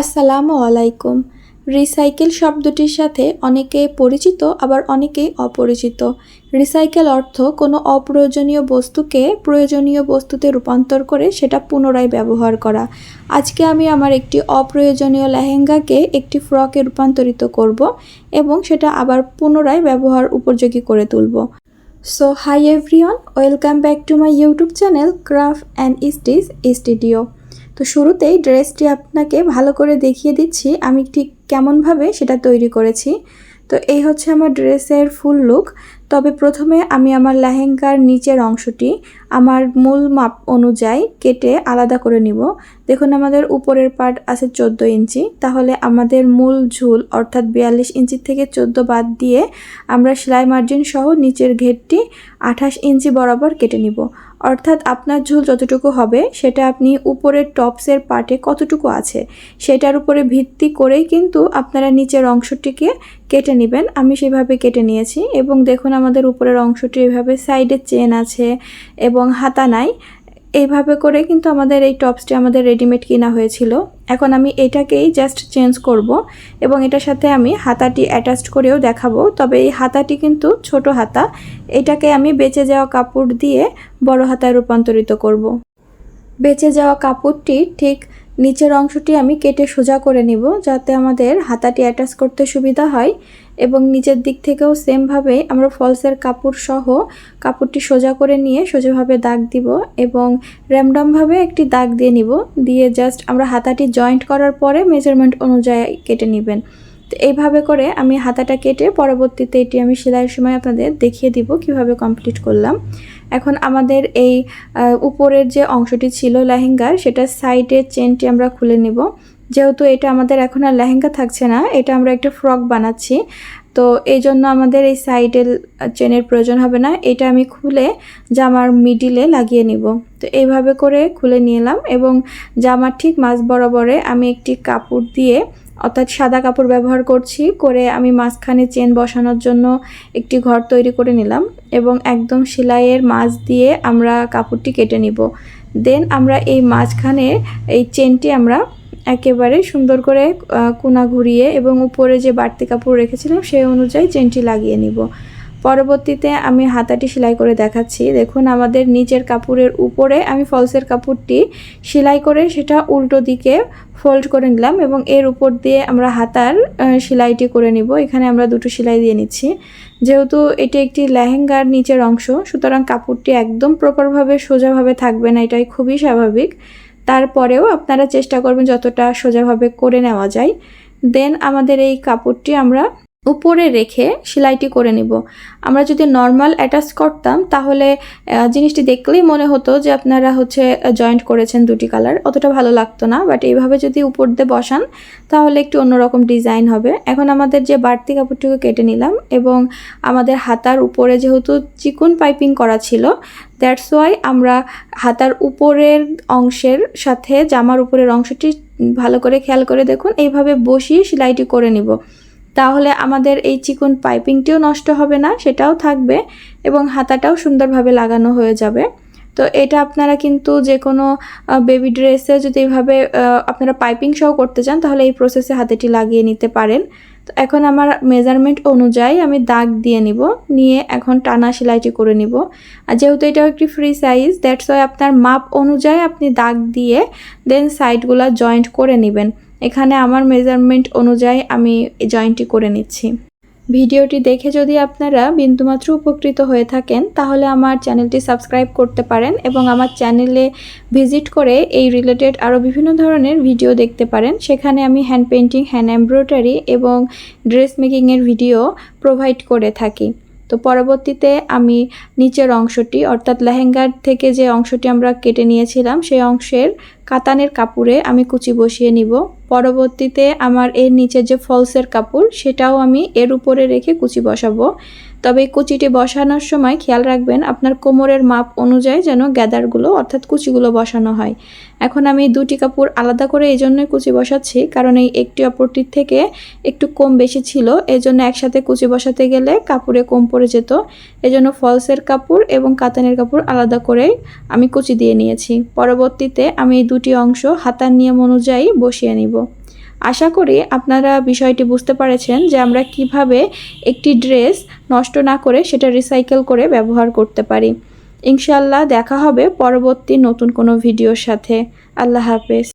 আসসালামু আলাইকুম। রিসাইকেল শব্দটির সাথে অনেকেই পরিচিত আবার অনেকেই অপরিচিত। রিসাইকেল অর্থ কোনো অপ্রয়োজনীয় বস্তুকে প্রয়োজনীয় বস্তুতে রূপান্তর করে সেটা পুনরায় ব্যবহার করা। আজকে আমি আমার একটি অপ্রয়োজনীয় লেহেঙ্গাকে একটি ফ্রকে রূপান্তরিত করব এবং সেটা আবার পুনরায় ব্যবহার উপযোগী করে তুলব। So hi everyone, welcome back to my YouTube channel craft and stitch studio. তো শুরুতেই ড্রেসটি আপনাকে ভালো করে দেখিয়ে দিচ্ছি আমি ঠিক কেমনভাবে সেটা তৈরি করেছি। তো এই হচ্ছে আমার ড্রেসের ফুল লুক। তবে প্রথমে আমি আমার লেহেঙ্গার নিচের অংশটি আমার মূল মাপ অনুযায়ী কেটে আলাদা করে নিব। দেখুন আমাদের উপরের পার্ট আছে 14 ইঞ্চি, তাহলে আমাদের মূল ঝুল অর্থাৎ 42 ইঞ্চি থেকে 14 বাদ দিয়ে আমরা সেলাই মার্জিন সহ নিচের ঘেরটি 28 ইঞ্চি বরাবর কেটে নিব। অর্থাৎ আপনার ঝুল যতটুকু হবে সেটা আপনি উপরের টপসের পার্টে কতটুকু আছে সেটার উপরে ভিত্তি করেই কিন্তু আপনারা নিচের অংশটিকে কেটে নেবেন। আমি সেভাবে কেটে নিয়েছি এবং দেখুন আমাদের উপরের অংশটি এভাবে সাইডে চেন আছে এবং হাতা নাই। এইভাবে করে কিন্তু আমাদের এই টপসটি আমাদের রেডিমেড কিনা হয়েছিল। এখন আমি এটাকেই জাস্ট চেঞ্জ করব এবং এটার সাথে আমি হাতাটি অ্যাটাচ করেও দেখাবো। তবে এই হাতাটি কিন্তু ছোট হাতা, এটাকে আমি বেঁচে যাওয়া কাপড় দিয়ে বড় হাতায় রূপান্তরিত করব। বেঁচে যাওয়া কাপড়টি ঠিক নিচের অংশটি আমি কেটে সোজা করে নিব যাতে আমাদের হাতাটি অ্যাটাচ করতে সুবিধা হয় এবং নিচের দিক থেকেও সেমভাবে আমরা ফলসের কাপড় সহ কাপড়টি সোজা করে নিয়ে সোজাভাবে দাগ দিব এবং র্যান্ডমভাবে একটি দাগ দিয়ে নিব। দিয়ে জাস্ট আমরা হাতাটি জয়েন্ট করার পরে মেজারমেন্ট অনুযায়ী কেটে নেবেন। তো এইভাবে করে আমি হাতাটা কেটে পরবর্তীতে এটি আমি সেলাইয়ের সময় আপনাদের দেখিয়ে দিব কিভাবে কমপ্লিট করলাম। এখন আমাদের এই উপরের যে অংশটি ছিল লেহেঙ্গার সেটার সাইডের চেনটি আমরা খুলে নিব। যেহেতু এটা আমাদের এখন আর লেহেঙ্গা থাকছে না, এটা আমরা একটা ফ্রক বানাচ্ছি, তো এই জন্য আমাদের এই সাইডের চেনের প্রয়োজন হবে না। এটা আমি খুলে জামার মিডিলে লাগিয়ে নিব। তো এইভাবে করে খুলে নিলাম এবং জামার ঠিক মাঝ বরাবরে আমি একটি কাপড় দিয়ে অর্থাৎ সাদা কাপড় ব্যবহার করে আমি মাঝখানে চেন বসানোর জন্য একটি ঘর তৈরি করে নিলাম এবং একদম সেলাইয়ের মাঝ দিয়ে আমরা কাপড়টি কেটে নিব। দেন আমরা এই মাঝখানে এই চেনটি আমরা একেবারে সুন্দর করে কোনা ঘুরিয়ে এবং উপরে যে বাড়তি কাপড় রেখেছিলাম সেই অনুযায়ী চেনটি লাগিয়ে নিব। পরবর্তীতে আমি হাতাটি সেলাই করে দেখাচ্ছি। দেখুন আমাদের নিচের কাপড়ের উপরে আমি ফলসের কাপড়টি সেলাই করে সেটা উল্টো দিকে ফোল্ড করে নিলাম এবং এর উপর দিয়ে আমরা হাতার সেলাইটি করে নিব। এখানে আমরা দুটো সেলাই দিয়ে নিচ্ছি। যেহেতু এটি একটি লেহেঙ্গার নিচের অংশ, সুতরাং কাপড়টি একদম প্রপারভাবে সোজাভাবে থাকবে না, এটাই খুবই স্বাভাবিক। তারপরেও আপনারা চেষ্টা করবেন যতটা সোজাভাবে করে নেওয়া যায়। দেন আমাদের এই কাপড়টি আমরা উপরে রেখে সেলাইটি করে নিব। আমরা যদি নর্মাল অ্যাটাচ করতাম তাহলে জিনিসটি দেখলেই মনে হতো যে আপনারা জয়েন্ট করেছেন দুটি কালার, অতটা ভালো লাগতো না। বাট এইভাবে যদি উপর দিয়ে বসান তাহলে একটু অন্যরকম ডিজাইন হবে। এখন আমাদের যে বাড়তি কাপড়টিকে কেটে নিলাম এবং আমাদের হাতার উপরে যেহেতু চিকন পাইপিং করা ছিল, দ্যাটস ওয়াই আমরা হাতার উপরের অংশের সাথে জামার উপরের অংশটি ভালো করে খেয়াল করে দেখুন এইভাবে বসিয়ে সেলাইটি করে নিব। তাহলে আমাদের এই চিকন পাইপিংটিও নষ্ট হবে না, সেটাও থাকবে এবং হাতাটাও সুন্দরভাবে লাগানো হয়ে যাবে। তো এটা আপনারা কিন্তু যে কোনো বেবি ড্রেসে যদি এইভাবে আপনারা পাইপিং সহ করতে চান তাহলে এই প্রসেসে হাতাটি লাগিয়ে নিতে পারেন। তো এখন আমার মেজারমেন্ট অনুযায়ী আমি দাগ দিয়ে নিয়ে এখন টানা সেলাইটি করে নিব। আর যেহেতু এটাও একটি ফ্রি সাইজ, দ্যাটস ওয়াই আপনার মাপ অনুযায়ী আপনি দাগ দিয়ে দেন সাইডগুলো জয়েন্ট করে নেবেন। এখানে আমার মেজারমেন্ট অনুযায়ী আমি জয়েন্টটি করে নিচ্ছি। ভিডিওটি দেখে যদি আপনারা বিন্দুমাত্র উপকৃত হয়ে থাকেন তাহলে আমার চ্যানেলটি সাবস্ক্রাইব করতে পারেন এবং আমার চ্যানেলে ভিজিট করে এই রিলেটেড আরও বিভিন্ন ধরনের ভিডিও দেখতে পারেন। সেখানে আমি হ্যান্ড পেইন্টিং, হ্যান্ড এমব্রয়ডারি এবং ড্রেস মেকিংয়ের ভিডিও প্রোভাইড করে থাকি। তো পরবর্তীতে আমি নিচের অংশটি অর্থাৎ লেহেঙ্গার থেকে যে অংশটি আমরা কেটে নিয়েছিলাম সেই অংশের কাতানের কাপড়ে আমি কুচি বসিয়ে নিব। পরবর্তীতে আমার এর নিচের যে ফলসের কাপড় সেটাও আমি এর উপরে রেখে কুচি বসাবো। তবে এই কুচিটি বসানোর সময় খেয়াল রাখবেন আপনার কোমরের মাপ অনুযায়ী যেন গ্যাদারগুলো অর্থাৎ কুচিগুলো বসানো হয়। এখন আমি দুটি কাপড় আলাদা করে এই জন্যই কুচি বসাচ্ছি, কারণ এই একটি অপরটির থেকে একটু কম বেশি ছিল, এই জন্য একসাথে কুচি বসাতে গেলে কাপড়ে কম পড়ে যেত। এজন্য ফলসের কাপড় এবং কাতানের কাপড় আলাদা করে আমি কুচি দিয়ে নিয়েছি। পরবর্তীতে আমি এই দুটি অংশ হাতার নিয়ম অনুযায়ী বসিয়ে নিব। আশা করি আপনারা বিষয়টি বুঝতে পেরেছেন যে আমরা কিভাবে একটি ড্রেস নষ্ট না করে সেটা রিসাইকেল করে ব্যবহার করতে পারি। ইনশাআল্লাহ দেখা হবে পরবর্তী নতুন কোনো ভিডিওর সাথে। আল্লাহ হাফেজ।